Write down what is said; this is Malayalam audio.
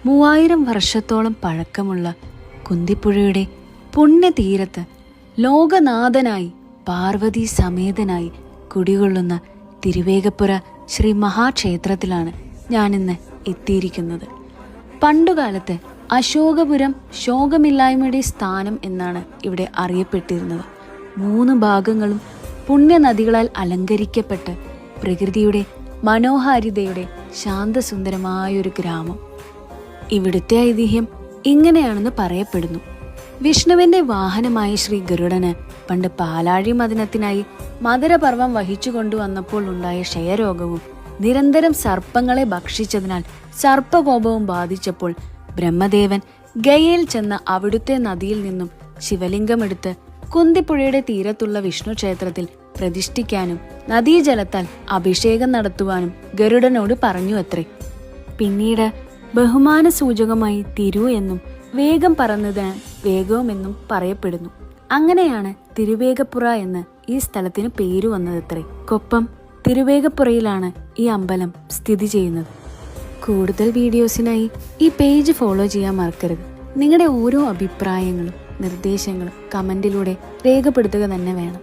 3000 വർഷത്തോളം പഴക്കമുള്ള കുന്തിപ്പുഴയുടെ പുണ്യതീരത്ത് ലോകനാഥനായി പാർവതി സമേതനായി കുടികൊള്ളുന്ന തിരുവേഗപ്പുര ശ്രീ മഹാക്ഷേത്രത്തിലാണ് ഞാനിന്ന് എത്തിയിരിക്കുന്നത്. പണ്ടുകാലത്ത് അശോകപുരം ശോകമില്ലായ്മയുടെ സ്ഥാനം എന്നാണ് ഇവിടെ അറിയപ്പെട്ടിരുന്നത്. 3 ഭാഗങ്ങളും പുണ്യനദികളാൽ അലങ്കരിക്കപ്പെട്ട് പ്രകൃതിയുടെ മനോഹാരിതയുടെ ശാന്തസുന്ദരമായൊരു ഗ്രാമം. ഇവിടുത്തെ ഐതിഹ്യം ഇങ്ങനെയാണെന്ന് പറയപ്പെടുന്നു. വിഷ്ണുവിന്റെ വാഹനമായ ശ്രീ ഗരുഡന് പണ്ട് പാലാഴി മദനത്തിനായി മധുരപർവം വഹിച്ചു കൊണ്ടുവന്നപ്പോൾ ഉണ്ടായ ക്ഷയരോഗവും നിരന്തരം സർപ്പങ്ങളെ ഭക്ഷിച്ചതിനാൽ സർപ്പകോപവും ബാധിച്ചപ്പോൾ ബ്രഹ്മദേവൻ ഗയയിൽ ചെന്ന് അവിടുത്തെ നദിയിൽ നിന്നും ശിവലിംഗമെടുത്ത് കുന്തിപ്പുഴയുടെ തീരത്തുള്ള വിഷ്ണു ക്ഷേത്രത്തിൽ പ്രതിഷ്ഠിക്കാനും നദീജലത്താൽ അഭിഷേകം നടത്തുവാനും ഗരുഡനോട് പറഞ്ഞു അത്രേ. പിന്നീട് ബഹുമാന സൂചകമായി തിരു എന്നും വേഗം പറന്നതിന് വേഗവുമെന്നും പറയപ്പെടുന്നു. അങ്ങനെയാണ് തിരുവേഗപ്പുറ എന്ന് ഈ സ്ഥലത്തിന് പേര് വന്നതത്രേ. കൊപ്പം തിരുവേഗപ്പുറയിലാണ് ഈ അമ്പലം സ്ഥിതി ചെയ്യുന്നത്. കൂടുതൽ വീഡിയോസിനായി ഈ പേജ് ഫോളോ ചെയ്യാൻ മറക്കരുത്. നിങ്ങളുടെ ഓരോ അഭിപ്രായങ്ങളും നിർദ്ദേശങ്ങളും കമന്റിലൂടെ രേഖപ്പെടുത്തുക തന്നെ വേണം.